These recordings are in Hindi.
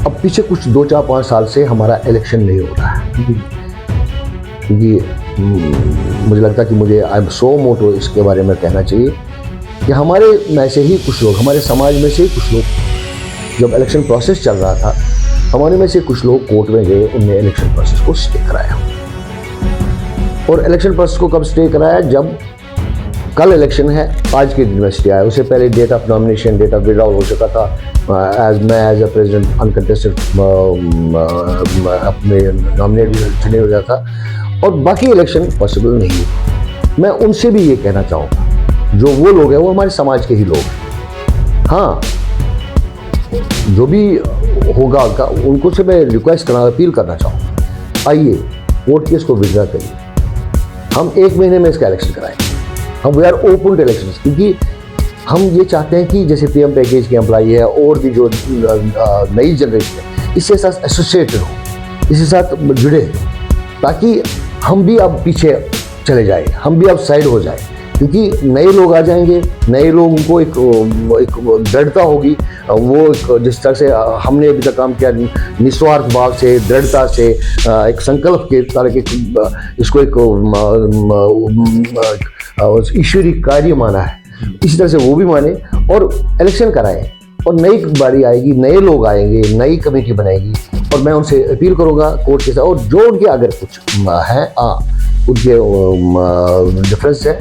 अब पीछे कुछ 2-4-5 साल से हमारा इलेक्शन नहीं हो रहा है, क्योंकि मुझे लगता है कि मुझे आई एम सो मोटो इसके बारे में कहना चाहिए कि हमारे में से ही कुछ लोग, हमारे समाज में से ही कुछ लोग, जब इलेक्शन प्रोसेस चल रहा था, हमारे में से कुछ लोग कोर्ट में गए, उनने इलेक्शन प्रोसेस को स्टे कराया। और इलेक्शन प्रोसेस को कब स्टे कराया? जब कल इलेक्शन है, आज के दिन में स्टे आया। उससे पहले date of nomination, date of withdrawal हो चुका था। एज अ प्रेसिडेंट अनकंटेस्टेड अपने नॉमिनेट चुने हो जाता था, और बाकी इलेक्शन पॉसिबल नहीं है। मैं उनसे भी ये कहना चाहूँगा, जो वो लोग हैं वो हमारे समाज के ही लोग हैं। हाँ, जो भी होगा उनको से मैं रिक्वेस्ट करना, अपील करना चाहूँगा, आइए कोर्ट केस को विड्रॉ करिए, हम 1 महीने में इसका इलेक्शन कराएंगे। हम we are open to election, क्योंकि हम ये चाहते हैं कि जैसे पीएम पैकेज के एम्प्लॉई है और भी जो नई जनरेशन है, इसके साथ एसोसिएटेड हो, इसके साथ जुड़े, ताकि हम भी अब पीछे चले जाए, हम भी अब साइड हो जाए। क्योंकि नए लोग आ जाएंगे, नए लोगों को एक दृढ़ता होगी। वो जिस तरह से हमने अभी तक काम किया, निस्वार्थ भाव से, दृढ़ता से, एक संकल्प के तरह के इसको एक ईश्वरीय कार्य माना है, इसी तरह से वो भी माने और इलेक्शन कराएं। और नई बारी आएगी, नए लोग आएंगे, नई कमेटी बनाएगी, और मैं उनसे अपील करूंगा कोर्ट के साथ, और जो उनके अगर कुछ है उनके डिफरेंस है,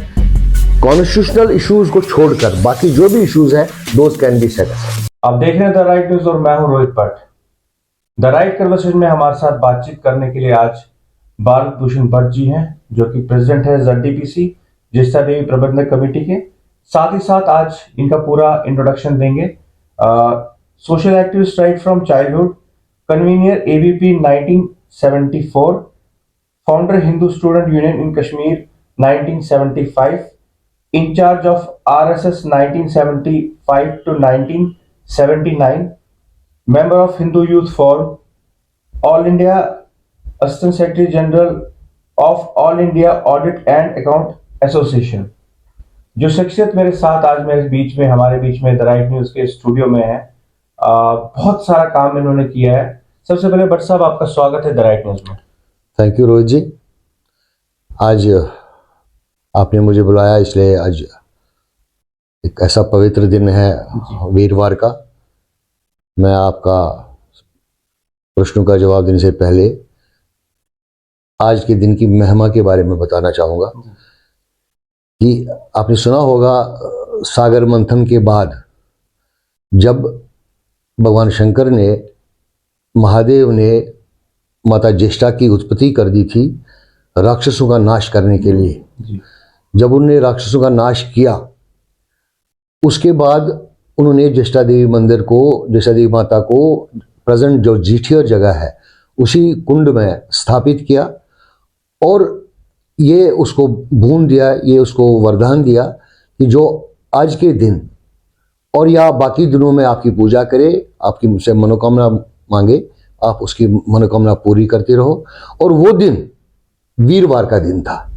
कॉन्स्टिट्यूशनल इश्यूज को छोड़कर बाकी जो भी इश्यूज हैं, दोज कैन बी सेटल्ड। आप देख रहे हैं द राइट न्यूज और मैं हूं Rohit Bhatt. The right conversation में हमारे साथ बातचीत करने के लिए आज भारत भूषण भट्ट जी हैं, जो कि प्रेसिडेंट है ZDPC ज्येष्ठा देवी प्रबंधक कमेटी के। साथ ही साथ आज इनका पूरा इंट्रोडक्शन देंगे। Social activist right from childhood, convenor ABP 1974, founder Hindu student union in Kashmir 1975, incharge of RSS 1975 to 1979, member of Hindu Youth Forum, All India Assistant Secretary General of All India Audit and Account Association। जो शख्सियत मेरे साथ आज मेरे बीच में, हमारे बीच में द राइट न्यूज के स्टूडियो में है, बहुत सारा काम इन्होंने किया है। सबसे पहले भट्ट साहब, आपका स्वागत है द राइट न्यूज में। थैंक यू रोहित जी। आज आपने मुझे बुलाया, इसलिए आज एक ऐसा पवित्र दिन है वीरवार का। मैं आपका प्रश्नों का जवाब देने से पहले आज के दिन की महिमा के बारे में बताना चाहूँगा कि आपने सुना होगा, सागर मंथन के बाद जब भगवान शंकर ने, महादेव ने माता ज्येष्ठा की उत्पत्ति कर दी थी राक्षसों का नाश करने के लिए। जब उन्होंने राक्षसों का नाश किया, उसके बाद उन्होंने ज्येष्ठा देवी मंदिर को, ज्येष्ठा देवी माता को प्रेजेंट जो जीठियर जगह है उसी कुंड में स्थापित किया, और ये उसको बूंद दिया, ये उसको वरदान दिया कि जो आज के दिन और या बाकी दिनों में आपकी पूजा करे, आपकी मुझसे मनोकामना मांगे, आप उसकी मनोकामना पूरी करते रहो। और वो दिन वीरवार का दिन था,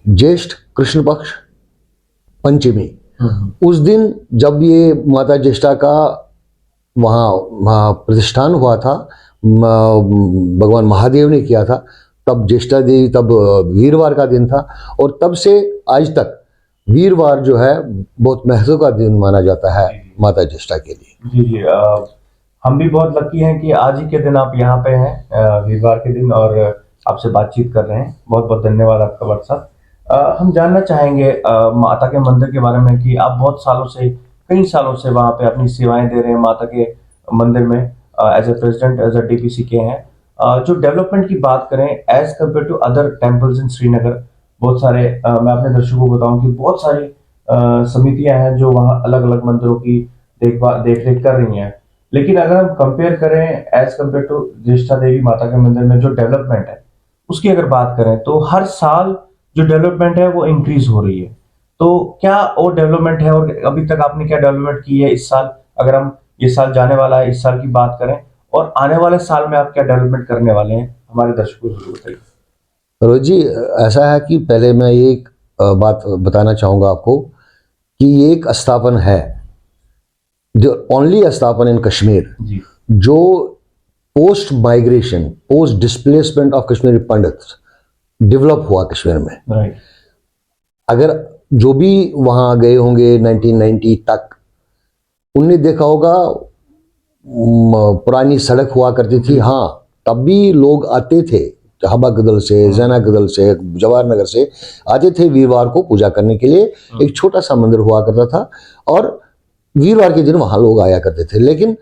ज्येष्ठ कृष्ण पक्ष पंचमी। उस दिन जब ये माता ज्येष्ठा का वहाँ प्रतिष्ठान हुआ था, भगवान महादेव ने किया था, तब ज्येष्ठा देवी, तब वीरवार का दिन था, और तब से आज तक वीरवार जो है बहुत महत्व का दिन माना जाता है माता ज्येष्ठा के लिए। जी जी, हम भी बहुत लकी हैं कि आज ही के दिन आप यहाँ पे हैं, वीरवार के दिन, और आपसे बातचीत कर रहे हैं। बहुत बहुत धन्यवाद आपका भट्ट साहब। हम जानना चाहेंगे माता के मंदिर के बारे में कि आप बहुत सालों से, कई सालों से वहाँ पे अपनी सेवाएं दे रहे हैं माता के मंदिर में, एज ए प्रेसिडेंट ZDPC के हैं। जो डेवलपमेंट की बात करें as compare to other temples in Srinagar, बहुत सारे, मैं अपने दर्शकों को बताऊं कि बहुत सारी समितियां हैं जो वहाँ अलग अलग मंदिरों की देख रेख कर रही हैं। लेकिन अगर हम कंपेयर करें एज कम्पेयर टू ज्येष्ठा देवी माता के मंदिर में जो डेवलपमेंट है, उसकी अगर बात करें तो हर साल जो डेवलपमेंट है वो इंक्रीज हो रही है। तो क्या और डेवलपमेंट है, और अभी तक आपने क्या डेवलपमेंट की है इस साल? अगर हम ये साल जाने वाला है, इस साल की बात करें, और आने वाले साल में आप क्या डेवलपमेंट करने वाले हैं, हमारे दर्शकों को बताइए। रोहित जी, ऐसा है कि पहले मैं ये एक बात बताना चाहूँगा आपको कि ये एक स्थापन है, द ओनली स्थापन इन कश्मीर, जो post migration, post displacement of Kashmiri Pandit develop हुआ कश्मीर में। राइट। अगर जो भी वहाँ गए होंगे 1990 तक, उनने देखा होगा पुरानी सड़क हुआ करती थी। हाँ, तब भी लोग आते थे हबा गदल से, जैना गदल से, जवाहर नगर से आते थे वीरवार को पूजा करने के लिए। एक छोटा सा मंदिर हुआ करता था और वीरवार के दिन वहाँ लोग आया करते थे। लेकिन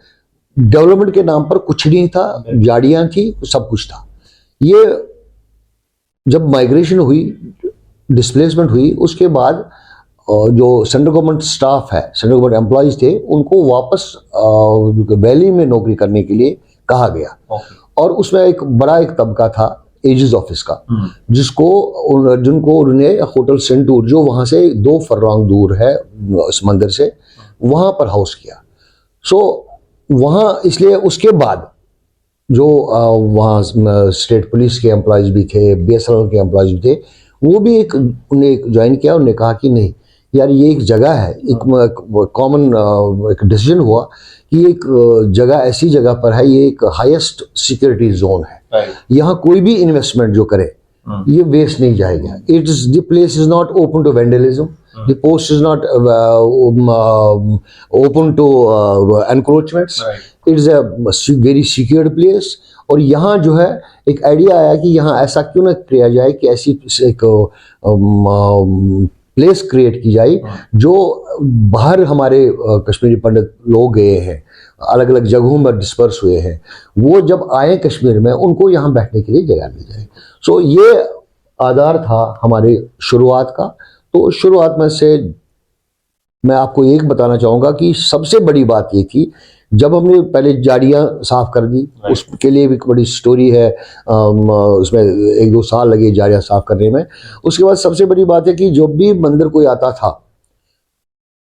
डेवलपमेंट के नाम पर कुछ नहीं था, झाड़ियाँ थी, सब कुछ था। ये जब माइग्रेशन हुई, डिस्प्लेसमेंट हुई, उसके बाद जो सेंट्रल गवर्नमेंट स्टाफ है, सेंट्रल गवर्नमेंट एम्प्लॉइज थे, उनको वापस वैली में नौकरी करने के लिए कहा गया। और उसमें एक बड़ा एक तबका था एजिस ऑफिस का, जिनको उन्होंने होटल सेंटूर, जो वहाँ से 2 फर्लॉन्ग दूर है इस मंदिर से, वहाँ पर हाउस किया। सो वहाँ इसलिए उसके बाद जो वहाँ स्टेट पुलिस के एम्प्लॉयज भी थे, BSNL के एम्प्लॉयज भी थे, वो भी उन्हें ज्वाइन किया। उन्होंने कहा कि नहीं यार, ये एक जगह है, एक कॉमन एक डिसीजन हुआ कि एक जगह ऐसी जगह पर है, ये एक हाईएस्ट सिक्योरिटी जोन है, यहाँ कोई भी इन्वेस्टमेंट जो करे ये वेस्ट नहीं जाएगा। It is the place is not open to vandalism, the post is not open to encroachments, it is a very secured place. और यहाँ जो है एक आइडिया आया कि यहाँ ऐसा क्यों ना किया जाए कि ऐसी एक प्लेस क्रिएट की जाए जो बाहर हमारे कश्मीरी पंडित लोग गए हैं, अलग अलग जगहों में डिस्पर्स हुए हैं, वो जब आए कश्मीर में उनको यहाँ बैठने के लिए जगह मिल जाए। सो ये आधार था हमारी शुरुआत का। तो शुरुआत में से मैं आपको एक बताना चाहूँगा कि सबसे बड़ी बात ये थी, जब हमने पहले झाड़ियाँ साफ कर दी, उसके लिए भी बड़ी स्टोरी है, उसमें 1-2 साल लगे झाड़ियाँ साफ करने में। उसके बाद सबसे बड़ी बात है कि जब भी मंदिर कोई आता था,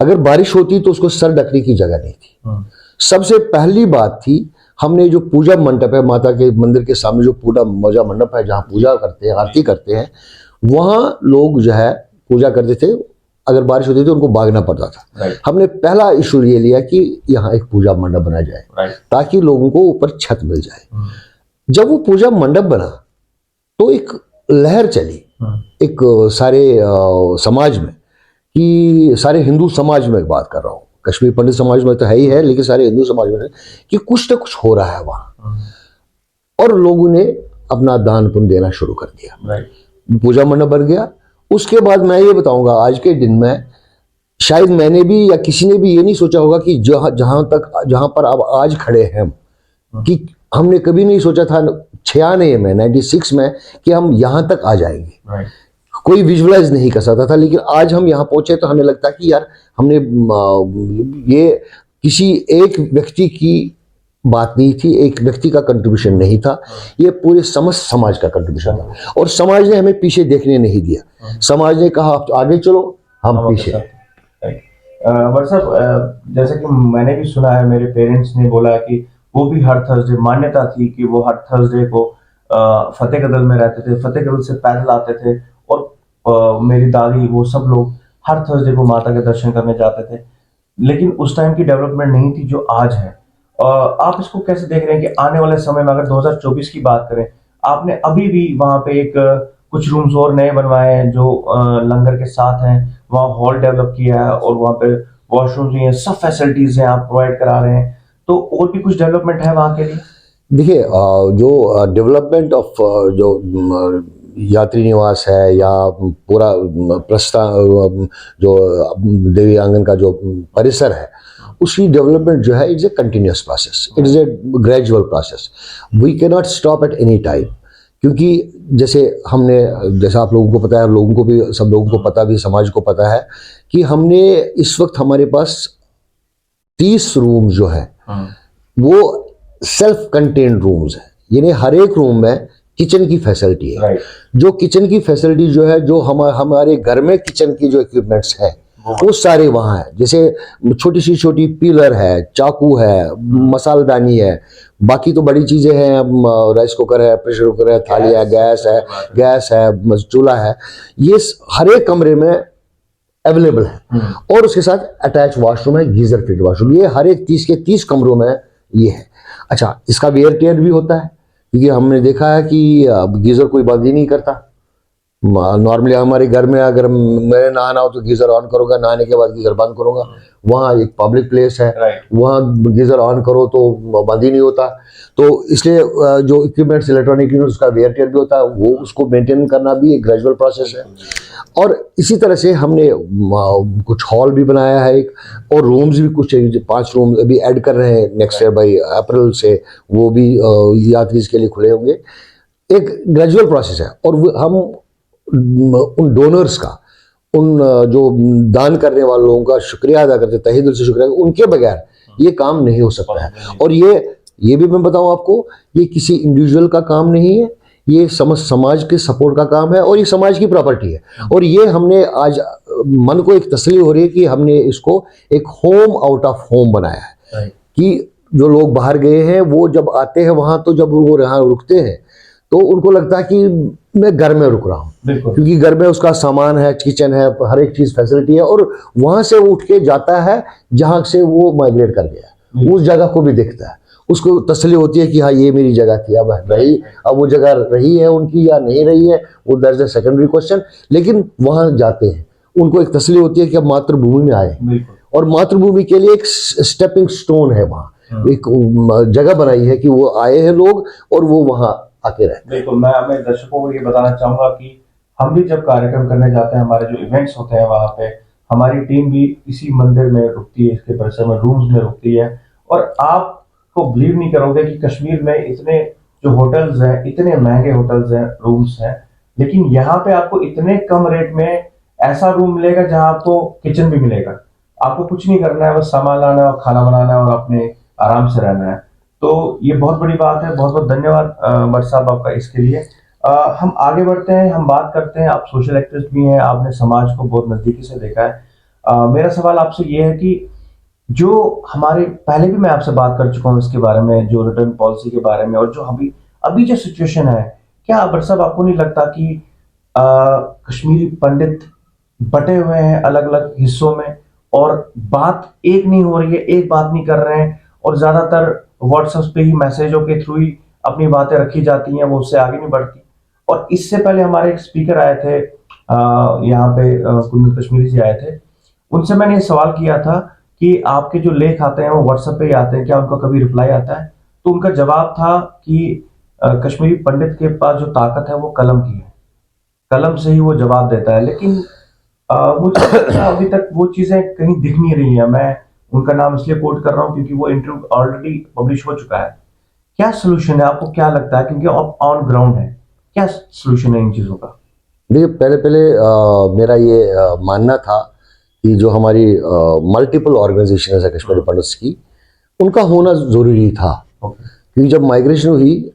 अगर बारिश होती तो उसको सर ढकने की जगह नहीं थी। सबसे पहली बात थी, हमने जो पूजा मंडप है, माता के मंदिर के सामने जो पूजा मंडप है, जहाँ पूजा करते हैं, आरती करते हैं, वहाँ लोग जो है पूजा करते थे। अगर बारिश होती थी उनको भागना पड़ता था। हमने पहला इशू ये लिया कि यहाँ एक पूजा मंडप बना जाए, ताकि लोगों को ऊपर छत मिल जाए। जब वो पूजा मंडप बना तो एक लहर चली, एक सारे समाज में, कि सारे हिंदू समाज में बात कर रहा हूँ, कश्मीर पंडित समाज में तो है ही है, लेकिन सारे हिंदू समाज में कि कुछ ना कुछ हो रहा है वहाँ। और लोगों ने अपना दान पुण्य देना शुरू कर दिया, पूजा मंडप बन गया। उसके बाद मैं ये बताऊंगा, आज के दिन में शायद मैंने भी या किसी ने भी ये नहीं सोचा होगा कि जहां पर अब आज खड़े हैं हम, कि हमने कभी नहीं सोचा था 96 में कि हम यहां तक आ जाएंगे। कोई विजुअलाइज नहीं कर सकता था, लेकिन आज हम यहाँ पहुंचे तो हमें लगता है कि यार हमने ये किसी एक व्यक्ति की बात नहीं थी, एक व्यक्ति का कंट्रीब्यूशन नहीं था, ये पूरे समस्त समाज का कंट्रीब्यूशन था। और समाज ने हमें पीछे देखने नहीं दिया। समाज ने कहा आप आगे चलो, हम पीछे। अमर साहब, जैसे कि मैंने भी सुना है, मेरे पेरेंट्स ने बोला कि वो भी हर थर्सडे, मान्यता थी कि वो हर थर्सडे को फतेह कदल में रहते थे, फतेह कदल से पैदल आते थे, और मेरी दादी वो सब लोग हर थर्सडे को माता के दर्शन करने जाते थे। लेकिन उस टाइम की डेवलपमेंट नहीं थी जो आज है। आप इसको कैसे देख रहे हैं कि आने वाले समय में, अगर 2024 की बात करें, आपने अभी भी वहाँ पे एक कुछ रूम्स और नए बनवाए हैं जो लंगर के साथ हैं, वहाँ हॉल डेवलप किया है और वहाँ पे वॉशरूम्स भी हैं, सब फैसिलिटीज हैं, आप प्रोवाइड करा रहे हैं, तो और भी कुछ डेवलपमेंट है वहाँ के लिए? देखिए, जो डेवलपमेंट ऑफ जो यात्री निवास है या पूरा प्रस्थान, जो देवी आंगन का जो परिसर है, उसकी डेवलपमेंट जो है, it's a continuous process, it is a gradual process. We can not stop at any time, क्योंकि जैसा आप लोगों को पता है, लोगों को भी, सब लोगों को पता भी, समाज को पता है कि हमने इस वक्त हमारे पास 30 रूम जो है वो सेल्फ कंटेन्ड रूम्स है, यानी हर एक रूम में किचन की फैसिलिटी है। जो किचन की फैसिलिटी जो है, जो हमारे घर में किचन की जो इक्विपमेंट्स है वो सारे वहाँ है। जैसे छोटी सी छोटी पीलर है, चाकू है, मसालदानी है, बाकी तो बड़ी चीज़ें हैं, राइस कुकर है, प्रेशर कुकर है, थाली है, गैस है, चूल्हा है, ये हर एक कमरे में अवेलेबल है। और उसके साथ अटैच वॉशरूम है, गीजर फिट वॉशरूम, ये हर एक 30 के 30 कमरों में ये है। अच्छा, इसका वेयर टेयर भी होता है, क्योंकि हमने देखा है कि गीज़र कोई बंद ही नहीं करता। नॉर्मली हमारे घर में अगर मैं नहाना हो तो गीज़र ऑन करूँगा, नहाने के बाद गीज़र बंद करूँगा। वहाँ एक पब्लिक प्लेस है, राइट। वहाँ गीज़र ऑन करो तो बंद ही नहीं होता। तो इसलिए जो इक्विपमेंट्स इलेक्ट्रॉनिक यूनिट उसका वेयर टेयर भी होता है, वो उसको मेंटेन करना भी एक ग्रेजुअल प्रोसेस है। और इसी तरह से हमने कुछ हॉल भी बनाया है एक, और रूम्स भी कुछ 5 रूम अभी ऐड कर रहे हैं नेक्स्ट ईयर बाई अप्रैल से, वो भी यात्री के लिए खुले होंगे। एक ग्रेजुअल प्रोसेस है, और हम उन डोनर्स का, उन जो दान करने वाले लोगों का शुक्रिया अदा करते, तहे दिल से शुक्रिया। उनके बगैर ये काम नहीं हो सकता है। और ये भी मैं बताऊं आपको, ये किसी इंडिविजुअल का काम नहीं है, ये समाज के सपोर्ट का काम है, और ये समाज की प्रॉपर्टी है। और ये हमने आज मन को एक तसल्ली हो रही है कि हमने इसको एक होम आउट ऑफ होम बनाया है, कि जो लोग बाहर गए हैं वो जब आते हैं वहां, तो जब वो यहाँ रुकते हैं तो उनको लगता है कि मैं घर में रुक रहा हूँ, क्योंकि घर में उसका सामान है, किचन है, हर एक चीज फैसिलिटी है, और वहां से वो उठ के जाता है जहां से वो माइग्रेट कर गया, उस जगह को भी देखता है, उसको तसल्ली होती है कि हाँ ये मेरी जगह थी, अब रही, अब वो जगह रही है उनकी या नहीं रही है, वो दैट्स अ सेकेंडरी क्वेश्चन। लेकिन वहां जाते हैं, उनको एक तसल्ली होती है कि अब मातृभूमि में आए, और मातृभूमि के लिए एक स्टेपिंग स्टोन है, वहाँ एक जगह बनाई है कि वो आए हैं लोग, और वो वहाँ आके रहते। बिल्कुल, मैं अपने दर्शकों को ये बताना चाहूंगा कि हम भी जब कार्यक्रम करने जाते हैं, हमारे जो इवेंट्स होते हैं वहां पे हमारी टीम भी इसी मंदिर में रुकती है, इसके परिसर में रूम्स में रुकती है। और आपको बिलीव नहीं करोगे कि कश्मीर में इतने जो होटल्स हैं, इतने महंगे होटल्स हैं, रूम्स हैं, लेकिन यहाँ पे आपको इतने कम रेट में ऐसा रूम मिलेगा जहां आपको किचन भी मिलेगा। आपको कुछ नहीं करना है, बस सामान लाना है और खाना बनाना है और अपने आराम से रहना है। तो ये बहुत बड़ी बात है। बहुत बहुत धन्यवाद भट्ट साहब आपका इसके लिए। हम आगे बढ़ते हैं, हम बात करते हैं, आप सोशल एक्टिविस्ट भी हैं, आपने समाज को बहुत नजदीकी से देखा है। मेरा सवाल आपसे ये है कि जो हमारे पहले भी मैं आपसे बात कर चुका हूँ इसके बारे में, जो रिटर्न पॉलिसी के बारे में, और जो अभी अभी जो सिचुएशन है, क्या भट्ट साहब आपको नहीं लगता कि कश्मीरी पंडित बटे हुए हैं अलग अलग हिस्सों में, और बात एक नहीं हो रही है, एक बात नहीं कर रहे हैं, और ज्यादातर व्हाट्सएप पे ही मैसेजों के थ्रू ही अपनी बातें रखी जाती हैं, वो उससे आगे नहीं बढ़ती। और इससे पहले हमारे एक स्पीकर आए थे यहाँ पे, कुंदन कश्मीरी जी आए थे, उनसे मैंने ये सवाल किया था कि आपके जो लेख आते हैं वो व्हाट्सएप पे ही आते हैं, क्या उनका कभी रिप्लाई आता है? तो उनका जवाब था कि कश्मीरी पंडित के पास जो ताकत है वो कलम की है, कलम से ही वो जवाब देता है। लेकिन मुझे अभी तक वो चीजें कहीं दिख नहीं रही है। मैं उनका नाम इसलिए कोट कर रहा हूँ क्योंकि वो इंटरव्यू ऑलरेडी पब्लिश हो चुका है। क्या सोल्यूशन है, आपको क्या लगता है, क्योंकि आप ऑन ग्राउंड है, क्या सोल्यूशन है इन चीजों का? देखिए, पहले मेरा ये मानना था कि जो हमारी मल्टीपल ऑर्गेनाइजेशन है कश्मीरी पंडित्स की, उनका होना ज़रूरी था। क्योंकि जब माइग्रेशन हुई,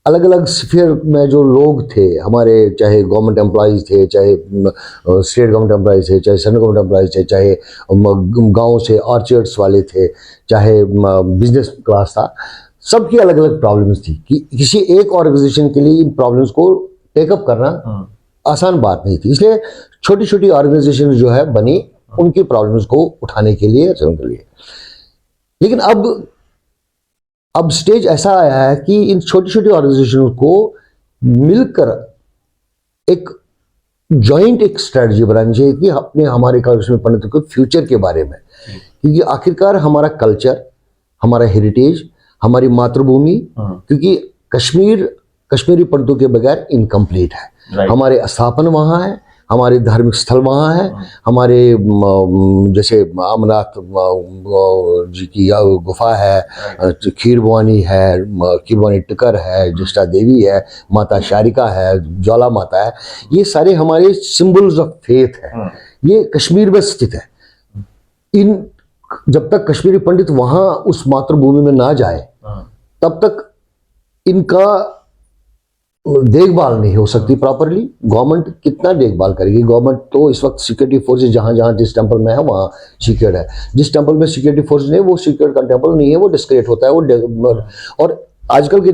अलग अलग स्फीयर में जो लोग थे हमारे, चाहे गवर्नमेंट एम्प्लॉइज थे, चाहे स्टेट गवर्नमेंट एम्प्लॉइज थे, चाहे सेंट्रल गवर्नमेंट एम्प्लॉइज थे, चाहे गांव से ऑर्चर्ड्स वाले थे, चाहे बिजनेस क्लास था, सबकी अलग अलग प्रॉब्लम्स थी कि किसी एक ऑर्गेनाइजेशन के लिए इन प्रॉब्लम्स को टेकअप करना आसान बात नहीं थी। इसलिए छोटी छोटी ऑर्गेनाइजेशन जो है बनी उनकी प्रॉब्लम्स को उठाने के लिए, उनके लिए। लेकिन अब स्टेज ऐसा आया है कि इन छोटी छोटी ऑर्गेनाइजेशनों को मिलकर एक जॉइंट एक स्ट्रेटजी बनानी चाहिए कि अपने हमारे कश्मीरी पंडितों के फ्यूचर के बारे में, क्योंकि आखिरकार हमारा कल्चर, हमारा हेरिटेज, हमारी मातृभूमि, क्योंकि कश्मीरी पंडितों के बगैर इनकम्प्लीट है। हमारे स्थापन वहाँ है, हमारे धार्मिक स्थल वहाँ है, हमारे जैसे अमरनाथ जी की गुफा है, खीरभवानी है, खीरभवानी टिकर है, जिष्टा देवी है, माता शारिका है, ज्वाला माता है, ये सारे हमारे सिंबल्स ऑफ फेथ है। ये कश्मीर में स्थित है। इन जब तक कश्मीरी पंडित वहाँ उस मातृभूमि में ना जाए तब तक इनका देखभाल नहीं हो सकती प्रॉपरली। गवर्नमेंट कितना देखभाल करेगी? गवर्नमेंट तो इस वक्त सिक्योरिटी फोर्सेज जहां जहां जिस टेंपल में है वहां सिक्योर्ड है, जिस टेंपल में सिक्योरिटी फोर्स नहीं, वो सिक्योर्ड का टेंपल नहीं है, वो डिस्क्रेट होता है वो। और आजकल के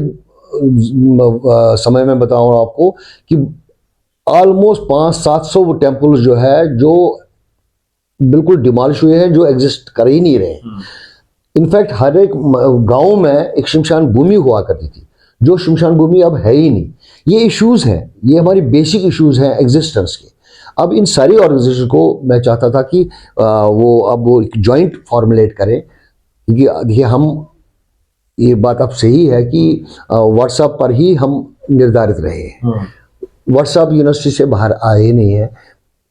समय में बताऊं आपको कि ऑलमोस्ट 500-700 टेंपल जो है जो बिल्कुल डिमॉलिश हुए हैं, जो एग्जिस्ट कर ही नहीं रहे। इनफैक्ट हर एक गांव में एक शमशान भूमि हुआ करती थी, जो शमशान भूमि अब है ही नहीं। ये इश्यूज़ हैं, ये हमारी बेसिक इश्यूज़ हैं एग्जिस्टेंस के। अब इन सारी ऑर्गेनाइजेशन को मैं चाहता था कि वो एक जॉइंट फॉर्मुलेट करें, क्योंकि देखिए हम, ये बात अब सही है कि व्हाट्सएप पर ही हम निर्धारित रहे हैं, व्हाट्सएप यूनिवर्सिटी से बाहर आए नहीं है।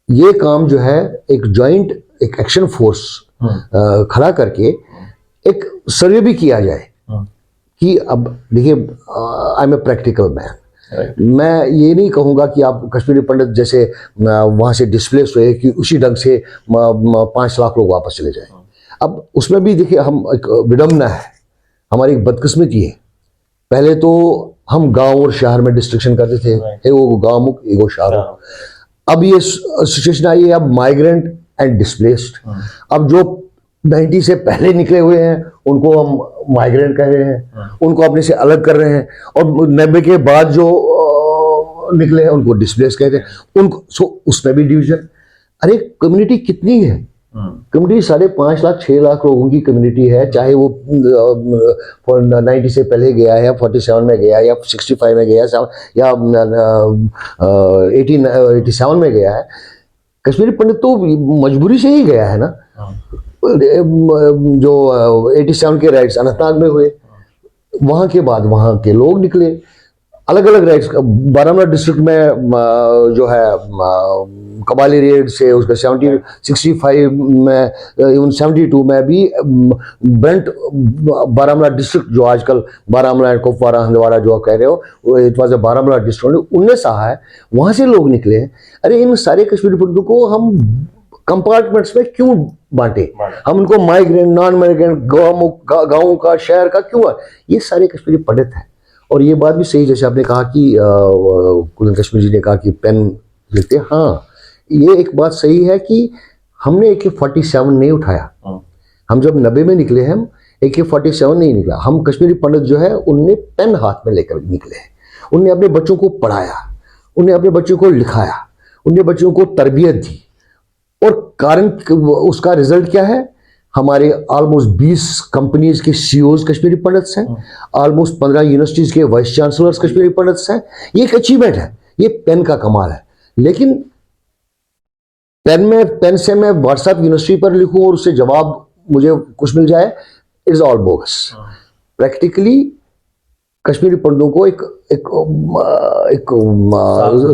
ये काम जो है एक जॉइंट एक एक्शन फोर्स खड़ा करके एक सर्वे भी किया जाए कि अब देखिए I am a practical man. मैं ये नहीं कहूँगा कि आप कश्मीरी पंडित जैसे वहाँ से डिस्प्लेस हुए कि उसी ढंग से 5 लाख लोग वापस चले जाएं। अब उसमें भी देखिए हम एक विडम्बना है, हमारी एक बदकिस्मती है। पहले तो हम गांव और शहर में डिस्ट्रिक्शन करते थे, एगो गांव मुख एगो शहर। अब ये सिचुएशन आई है, अब माइग्रेंट एंड डिस्प्लेस्ड। अब जो 90 से पहले निकले हुए हैं उनको हम माइग्रेंट कह रहे हैं, उनको अपने से अलग कर रहे हैं, और 90 के बाद जो निकले हैं उनको डिस्प्लेस कहते हैं उनको। सो उसमें भी डिवीजन। अरे कम्युनिटी कितनी है, कम्युनिटी 5.5 लाख 6 लाख लोगों की कम्युनिटी है, चाहे वो 90 से पहले गया है, 47 में गया या 65 में गया या 87 में गया है। कश्मीरी पंडित तो मजबूरी से ही गया है ना। जो 87 के राइट्स अनंतनाग में हुए, वहाँ के बाद वहाँ के लोग निकले अलग अलग राइट्स। बारामूला डिस्ट्रिक्ट में जो है कबाली रेड से उसका 65 में, इवन 72 में भी ब्रंट बारामूला डिस्ट्रिक्ट, जो आजकल बारामूला एंड कुपवारा हंदवाड़ा जो आप कह रहे हो, it was a Baramulla district, उनने सहा है, वहाँ से लोग निकले हैं। अरे इन सारे कश्मीरी पंडितों को हम कंपार्टमेंट्स में क्यों बांटे? हम उनको माइग्रेंट, नॉन माइग्रेंट, गाँव का, शहर का क्यों? ये सारे कश्मीरी पंडित हैं। और ये बात भी सही, जैसे आपने कहा कि कुलन कश्मीर जी ने कहा कि पेन लिखते हैं। हाँ, ये एक बात सही है कि हमने AK-47 नहीं उठाया। हम जब 90 में निकले हैं, हम AK-47 नहीं निकला। हम कश्मीरी पंडित जो है उनने पेन हाथ में लेकर निकले हैं। उनने अपने बच्चों को पढ़ाया, उनने अपने बच्चों को लिखाया, उनने बच्चों को तरबियत दी। और कारण उसका रिजल्ट क्या है? हमारे ऑलमोस्ट 20 कंपनीज के CEOs कश्मीरी पंडित्स हैं, ऑलमोस्ट 15 यूनिवर्सिटीज के वाइस चांसलर्स कश्मीरी पंडित्स हैं। ये एक अचीवमेंट है, ये पेन का कमाल है। लेकिन पेन से मैं व्हाट्सएप यूनिवर्सिटी पर लिखूं और उससे जवाब मुझे कुछ मिल जाए, it's all bogus. Practically Kashmiri पंडितों को एक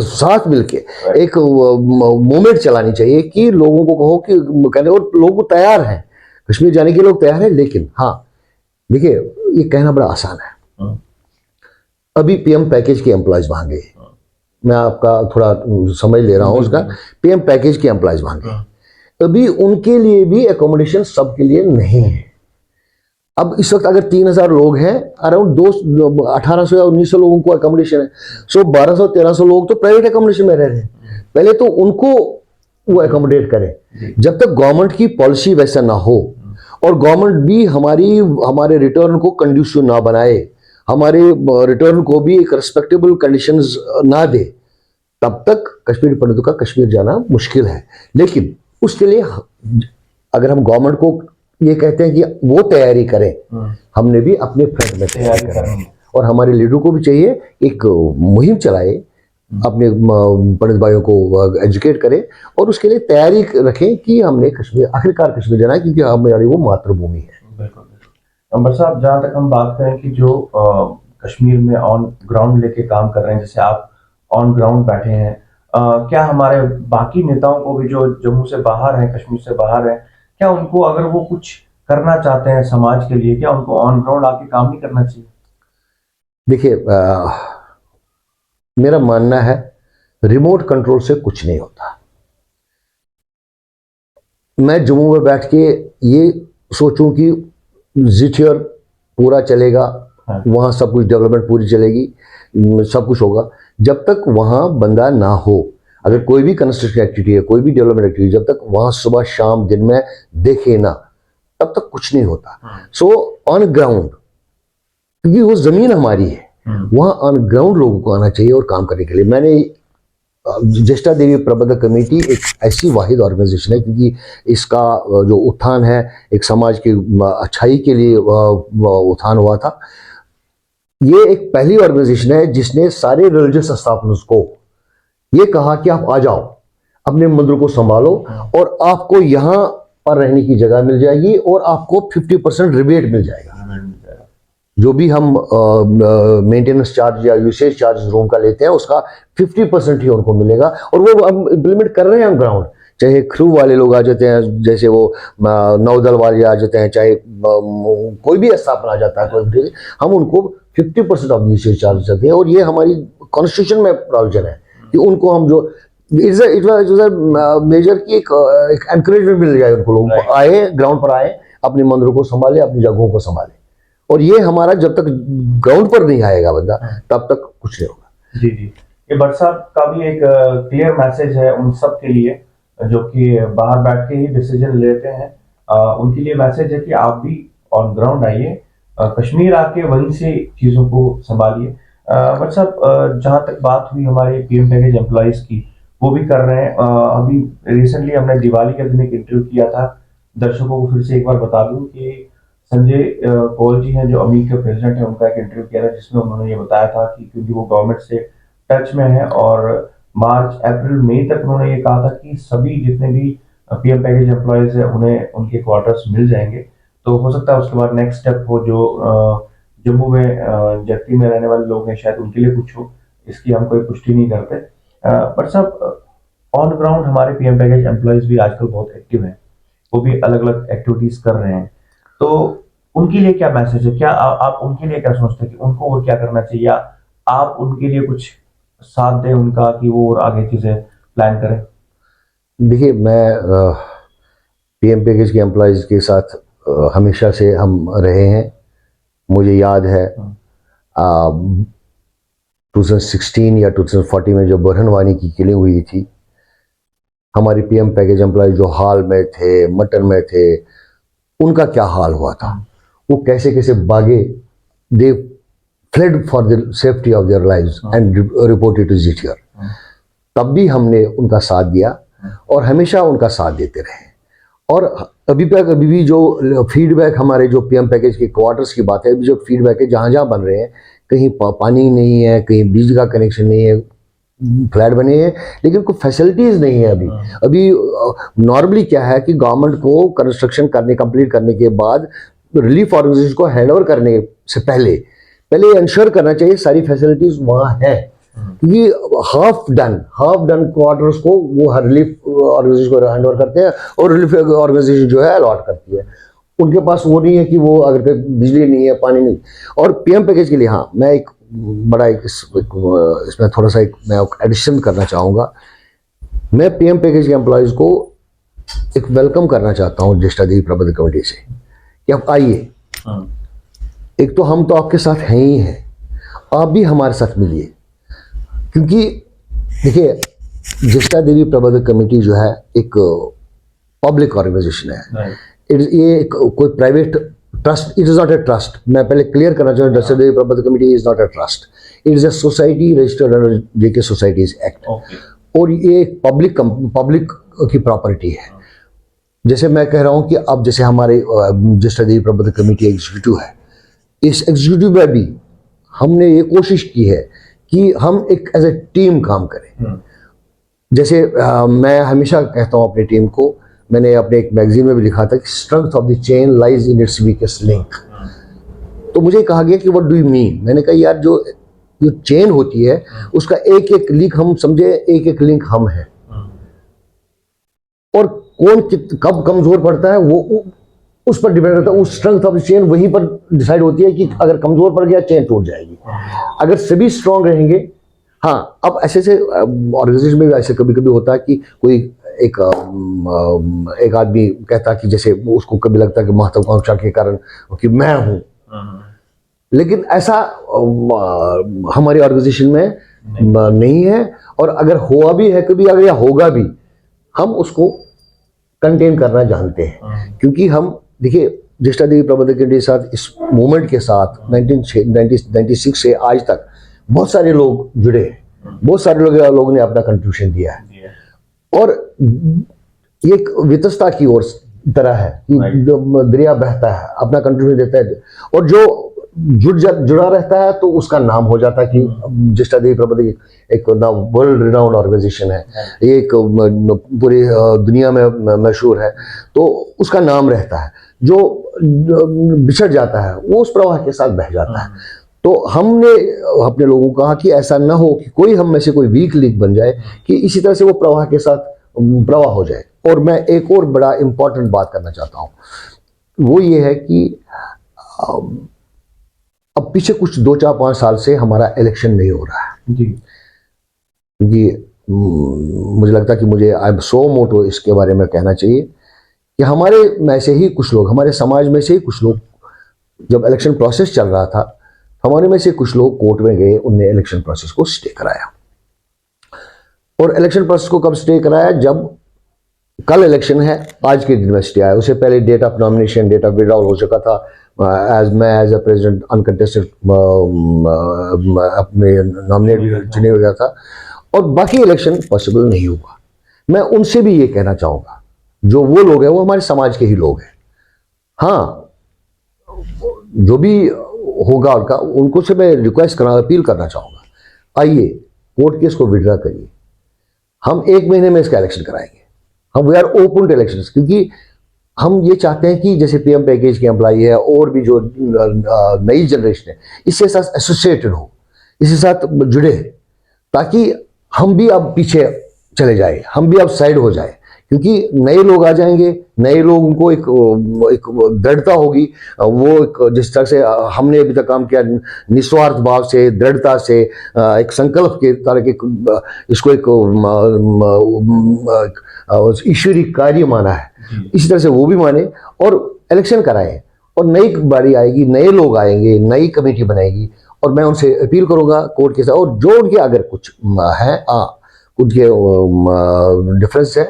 साथ मिलके एक मूवमेंट चलानी चाहिए कि लोगों को कहो कि कहने, और लोग तैयार हैं, कश्मीर जाने के लोग तैयार हैं। लेकिन हाँ देखिए, ये कहना बड़ा आसान है। अभी PM पैकेज के एम्प्लॉयज वहां गए, मैं आपका थोड़ा समझ ले रहा हूं उसका। PM पैकेज के एम्प्लॉयज वहां गए, अभी उनके लिए भी एकोमोडेशन सबके लिए नहीं है। अब इस वक्त अगर 3000 लोग हैं, अराउंड 1800 या 1900 लोगों को एकोमोडेशन है। सो 1200-1300 लोग तो प्राइवेट एकोमोडेशन में रह रहे हैं। पहले तो उनको वो एकोमोडेट करें। जब तक गवर्नमेंट की पॉलिसी वैसा ना हो और गवर्नमेंट भी हमारे रिटर्न को कंड्यूसिव ना बनाए, हमारे रिटर्न को भी एक रिस्पेक्टेबल कंडीशंस ना दे, तब तक कश्मीरी पंडितों का कश्मीर जाना मुश्किल है। लेकिन उसके लिए अगर हम गवर्नमेंट को ये कहते हैं कि वो तैयारी करें, हमने भी अपने फ्रंट में तैयारी करनी है। और हमारे लीडर को भी चाहिए एक मुहिम चलाए, अपने पंडित भाइयों को एजुकेट करें और उसके लिए तैयारी रखें कि हमने कश्मीर, आखिरकार कश्मीर जाना है, क्योंकि हमारी वो मातृभूमि है। बिल्कुल बिल्कुल। अंबर साहब, जहाँ तक हम बात करें कि जो कश्मीर में ऑन ग्राउंड लेके काम कर रहे हैं, जैसे आप ऑन ग्राउंड बैठे हैं, क्या हमारे बाकी नेताओं को भी जो जम्मू से बाहर हैं, कश्मीर से बाहर हैं, क्या उनको अगर वो कुछ करना चाहते हैं समाज के लिए, क्या उनको ऑन ग्राउंड आके काम नहीं करना चाहिए? देखिए, मेरा मानना है रिमोट कंट्रोल से कुछ नहीं होता। मैं जम्मू में बैठ के ये सोचूं कि जिटियर पूरा चलेगा, वहाँ सब कुछ डेवलपमेंट पूरी चलेगी, सब कुछ होगा, जब तक वहाँ बंदा ना हो। अगर कोई भी कंस्ट्रक्शन एक्टिविटी है, कोई भी डेवलपमेंट एक्टिविटी, जब तक वहाँ सुबह शाम दिन में देखे ना, तब तक कुछ नहीं होता। सो ऑन ग्राउंड, क्योंकि वो जमीन हमारी है, वहाँ ऑन ग्राउंड लोगों को आना चाहिए और काम करने के लिए। मैंने ज्येष्ठा देवी प्रबंधक कमेटी एक ऐसी वाहिद ऑर्गेनाइजेशन है, क्योंकि इसका जो उत्थान है एक समाज की अच्छाई के लिए उत्थान हुआ था। ये एक पहली ऑर्गेनाइजेशन है जिसने सारे रिलीजियस एस्टैब्लिशमेंट्स को ये कहा कि आप आ जाओ, अपने मंदिर को संभालो और आपको यहाँ पर रहने की जगह मिल जाएगी और आपको 50% रिबेट मिल जाएगा। जो भी हम मेंटेनेंस चार्ज या यूसेज चार्ज रूम का लेते हैं उसका 50% ही उनको मिलेगा, और वो हम इम्प्लीमेंट कर रहे हैं ग्राउंड। चाहे क्रू वाले लोग आ जाते हैं, जैसे वो नौदल वाले आ जाते हैं, चाहे कोई भी स्थापना आ जाता है कोई, हम उनको 50% ऑफ यूसेज चार्ज देते हैं। और ये हमारी कॉन्स्टिट्यूशन में प्रोविजन है कि उनको हम जो मेजर की एक एनकरेजमेंट मिल जाए उनको, लोग आए ग्राउंड पर आए, अपने मंदिरों को संभाले, अपनी जगहों को संभाले। और ये हमारा जब तक ग्राउंड पर नहीं आएगा बंदा तब तक कुछ नहीं होगा। जी जी, ये भट्ट साहब का भी एक क्लियर मैसेज है उन सब के लिए जो कि बाहर बैठ के ही डिसीजन लेते हैं। उनके लिए मैसेज है कि आप भी ऑन ग्राउंड आइए, कश्मीर आके वहीं से चीज़ों को संभालिए। भट्ट साहब, जहाँ तक बात हुई हमारे पीएम पैकेज एम्प्लॉयज की, वो भी कर रहे हैं। अभी रिसेंटली हमने दिवाली के दिन एक इंटरव्यू किया था, दर्शकों को फिर से एक बार बता दूं कि संजय कौल जी हैं जो अमीर के प्रेसिडेंट हैं, उनका एक इंटरव्यू किया था जिसमें उन्होंने ये बताया था कि क्योंकि वो गवर्नमेंट से टच में है और मार्च अप्रैल मई तक उन्होंने ये कहा था कि सभी जितने भी पीएम पैकेज एम्प्लॉयज है उन्हें उनके क्वार्टर्स मिल जाएंगे। तो हो सकता है उसके बाद नेक्स्ट स्टेप हो जो जम्मू में जट्टी में रहने वाले लोग हैं शायद उनके लिए कुछ हो, इसकी हम कोई पुष्टि नहीं करते। पर सब ऑन ग्राउंड हमारे पीएम पैकेज एम्प्लॉयज भी आजकल बहुत एक्टिव हैं, वो भी अलग अलग एक्टिविटीज कर रहे हैं। तो उनके लिए क्या मैसेज है? क्या आप उनके लिए क्या सोचते हैं कि उनको और क्या करना चाहिए, या आप उनके लिए कुछ साथ दें उनका कि वो और आगे चीजें प्लान करें? देखिए, मैं पीएम पैकेज के एम्प्लॉयज़ के साथ हमेशा से हम रहे हैं। मुझे याद है 2016 या 2014 में जब बुरहान वानी की किलिंग हुई थी, हमारे पीएम पैकेज एम्प्लॉयज़ जो हाल में थे, मटन में थे, उनका क्या हाल हुआ था, वो कैसे कैसे भागे, they fled for the safety of their lives and reported to GTR. तब भी हमने उनका साथ दिया और हमेशा उनका साथ देते रहे। और अभी भी जो फीडबैक हमारे जो पीएम पैकेज के क्वार्टर्स की बात है, अभी जो फीडबैक है जहाँ जहाँ बन रहे हैं, कहीं पानी नहीं है, कहीं बिजली का कनेक्शन नहीं है, फ्लैट बने हैं लेकिन कोई फैसिलिटीज़ नहीं है अभी नॉर्मली क्या है कि गवर्नमेंट को कंस्ट्रक्शन कंप्लीट करने के बाद रिलीफ ऑर्गेनाइजेशन को हैंडओवर करने से पहले इंश्योर करना चाहिए सारी फैसिलिटीज वहाँ है, क्योंकि हाफ डन क्वार्टर्स को वो रिलीफ ऑर्गेनाइजेशन को हैंडओवर करते हैं और रिलीफ ऑर्गेनाइजेशन जो है अलॉट करती है। उनके पास वो नहीं है कि वो अगर बिजली नहीं है, पानी नहीं। और पीएम पैकेज के लिए हाँ, मैं एक बड़ा इसमें थोड़ा सा मैं एडिशन करना चाहूँगा। मैं पीएम पैकेज के एम्प्लॉयज़ को एक वेलकम करना चाहता हूँ ज्येष्ठा देवी प्रबंधक कमेटी से कि आप आइए। एक तो हम तो आपके साथ हैं ही हैं, आप भी हमारे साथ मिलिए, क्योंकि देखिए ज्येष्ठा देवी प्रबंधक कमेटी जो है एक पब्लिक ऑर्गेनाइजेशन है। ये कोई private trust, it is not a trust. मैं पहले क्लियर करना चाहूँ, ज्येष्ठा देवी प्रबंधक committee is not a trust, it is a society registered under JK societies act. और ये पब्लिक की प्रॉपर्टी है। जैसे मैं कह रहा हूँ कि अब जैसे हमारे ज्येष्ठा देवी प्रबंधक कमेटी एग्जीक्यूटिव है, इस एग्जीक्यूटिव में भी हमने ये कोशिश की है कि हम एक एज ए टीम काम करें। जैसे मैं हमेशा कहता हूँ अपनी टीम को, मैंने अपने एक मैगजीन में भी लिखा था कि strength of the chain lies in its weakest link. तो मुझे कहा गया कि व्हाट डू यू मीन? मैंने कहा यार जो चेन होती है उसका एक एक लिंक हम समझे, एक एक लिंक हम हैं, और कौन कब कमजोर पड़ता है वो उस पर डिपेंड करता है। उस स्ट्रेंथ ऑफ द चेन वहीं पर डिसाइड होती है कि अगर कमजोर पड़ गया चेन टूट जाएगी। अगर सभी स्ट्रांग रहेंगे, हाँ। अब ऐसे ऑर्गेनाइजेशन में भी ऐसे कभी कभी होता है कि कोई एक आदमी कहता कि जैसे उसको कभी लगता है कि महत्वाकांक्षा के कारण कि मैं हूं, लेकिन ऐसा हमारी ऑर्गेनाइजेशन में नहीं है। और अगर हुआ भी है कभी, अगर या होगा भी, हम उसको कंटेन करना जानते हैं। क्योंकि हम देखिए ज्येष्ठा देवी प्रबंधक के साथ, इस मूवमेंट के साथ 1996 से आज तक बहुत सारे लोग जुड़े हैं। बहुत सारे लोगों ने अपना कंट्रीब्यूशन दिया है, और ये एक वितस्ता की ओर तरह है कि दरिया बहता है, अपना कंट्रीब्यूशन देता है, और जो जुड़ा रहता है तो उसका नाम हो जाता है कि ज्येष्ठा देवी प्रबंध एक वर्ल्ड रिनाउंड ऑर्गेनाइजेशन है, ये एक पूरी दुनिया में मशहूर है, तो उसका नाम रहता है। जो बिछड़ जाता है वो उस प्रवाह के साथ बह जाता है। तो हमने अपने लोगों को कहा कि ऐसा ना हो कि कोई हम में से कोई वीक लिंक बन जाए, कि इसी तरह से वो प्रवाह के साथ प्रवाह हो जाए। और मैं एक और बड़ा इंपॉर्टेंट बात करना चाहता हूँ, वो ये है कि अब पीछे कुछ 2-4-5 साल से हमारा इलेक्शन नहीं हो रहा है जी, क्योंकि मुझे लगता है कि मुझे आई एम सो मोटो इसके बारे में कहना चाहिए कि हमारे में से ही कुछ लोग, हमारे समाज में से ही कुछ लोग, जब इलेक्शन प्रोसेस चल रहा था, हमारे में से कुछ लोग कोर्ट में गए, उनने इलेक्शन प्रोसेस को स्टे कराया। और इलेक्शन प्रोसेस को कब स्टे कराया? जब कल इलेक्शन है, आज के दिन में स्टे आया। उससे पहले date of nomination, date of withdrawal हो चुका था, एज ए प्रेसिडेंट अनकंटेस्टेड अपने नॉमिनेट चुने हो गया था, और बाकी इलेक्शन पॉसिबल नहीं हुआ। मैं उनसे भी ये कहना चाहूँगा, जो वो लोग हैं वो हमारे समाज के ही लोग हैं। हाँ, जो भी होगा उनको से मैं रिक्वेस्ट करना, अपील करना चाहूँगा, आइए कोर्ट केस को विड्रॉ करिए, हम 1 महीने में इसका इलेक्शन कराएंगे। हम we are open to elections, क्योंकि हम ये चाहते हैं कि जैसे पीएम पैकेज के एम्प्लॉई है और भी जो नई जनरेशन है, इसके साथ एसोसिएटेड हो, इसके साथ जुड़े, ताकि हम भी अब पीछे चले जाए, हम भी अब साइड हो जाए। क्योंकि नए लोग आ जाएंगे, नए लोगों को एक दृढ़ता होगी, वो एक जिस तरह से हमने अभी तक काम किया, निस्वार्थ भाव से, दृढ़ता से, एक संकल्प के तरह के, इसको एक ईश्वरीय कार्य माना है, इसी तरह से वो भी माने और इलेक्शन कराएं। और नई बारी आएगी, नए लोग आएंगे, नई कमेटी बनाएगी, और मैं उनसे अपील करूंगा कोर्ट के साथ, और जो उनके अगर कुछ है, उनके डिफरेंस है,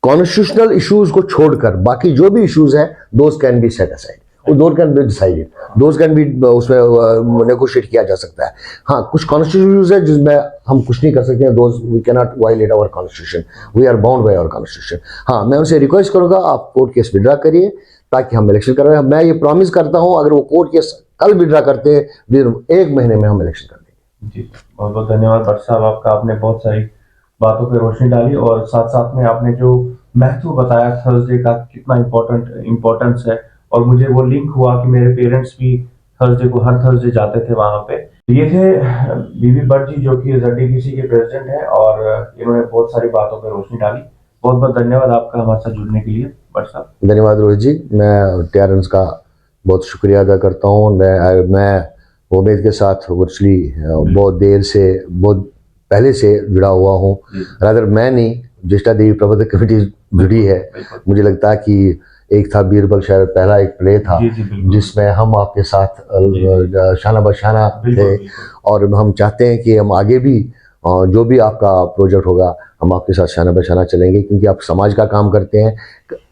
कॉन्स्टिट्यूशनल इश्यूज को छोड़कर बाकी जो भी इश्यूज हैं, those can be set aside, और those can be decided, those can be उसमें नेगोशिएट किया जा सकता है। हाँ, कुछ कॉन्स्टिट्यूशन इश्यूज है जिसमें हम कुछ नहीं कर सकते हैं, those we can not violate our constitution, we are bound by our constitution. हाँ, मैं उनसे रिक्वेस्ट करूंगा, आप कोर्ट केस विड्रॉ करिए ताकि हम इलेक्शन करवाएं। मैं ये प्रॉमिस करता हूँ, अगर वो कोर्ट केस कल विड्रॉ करते हैं, फिर 1 महीने में हम इलेक्शन कर देंगे। जी, बहुत बहुत धन्यवाद भट्ट साहब आपका। आपने बहुत सारी बातों पे रोशनी डाली, और साथ साथ में आपने जो महत्व बताया थर्सडे का, कितना इम्पोर्टेंस है, और मुझे वो लिंक हुआ कि मेरे पेरेंट्स भी थर्सडे को हर थर्सडे जाते थे वहां पे। ये थे बीबी भट्ट जी, जो कि ZDPC के प्रेसिडेंट हैं, और इन्होंने बहुत सारी बातों पे रोशनी डाली। बहुत बहुत धन्यवाद आपका हमारे साथ जुड़ने के लिए भट्ट साहब। धन्यवाद रोहित जी, मैं TRNs का बहुत शुक्रिया अदा करता हूँ। मैं उम्मीद के साथ वर्चुअली बहुत देर से, बहुत पहले से जुड़ा हुआ हूँ। रादर मैं नहीं, ज्येष्ठा देवी प्रबंधक कमेटी जुड़ी है। मुझे लगता है कि एक था बीरबल, शायद पहला एक प्ले था जिसमें हम आपके साथ शाना बशाना थे, और हम चाहते हैं कि हम आगे भी जो भी आपका प्रोजेक्ट होगा, हम आपके साथ शाना बशाना चलेंगे, क्योंकि आप समाज का काम करते हैं।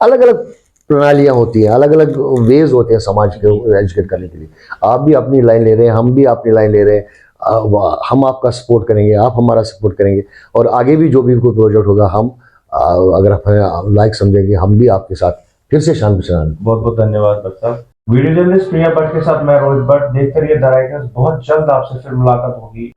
अलग अलग प्रणालियाँ होती हैं, अलग अलग वेज होते हैं समाज को एजुकेट करने के लिए। आप भी अपनी लाइन ले रहे हैं, हम भी अपनी लाइन ले रहे हैं। हम आपका सपोर्ट करेंगे, आप हमारा सपोर्ट करेंगे, और आगे भी जो भी कोई प्रोजेक्ट होगा, हम अगर आप लाइक समझेंगे, हम भी आपके साथ फिर से शान बिशान। बहुत बहुत धन्यवाद भट्ट साहब। वीडियो जर्नलिस्ट प्रिया भट्ट के साथ मैं रोहित भट्ट। देखते रहिए द राइटर्स। बहुत जल्द आपसे फिर मुलाकात होगी।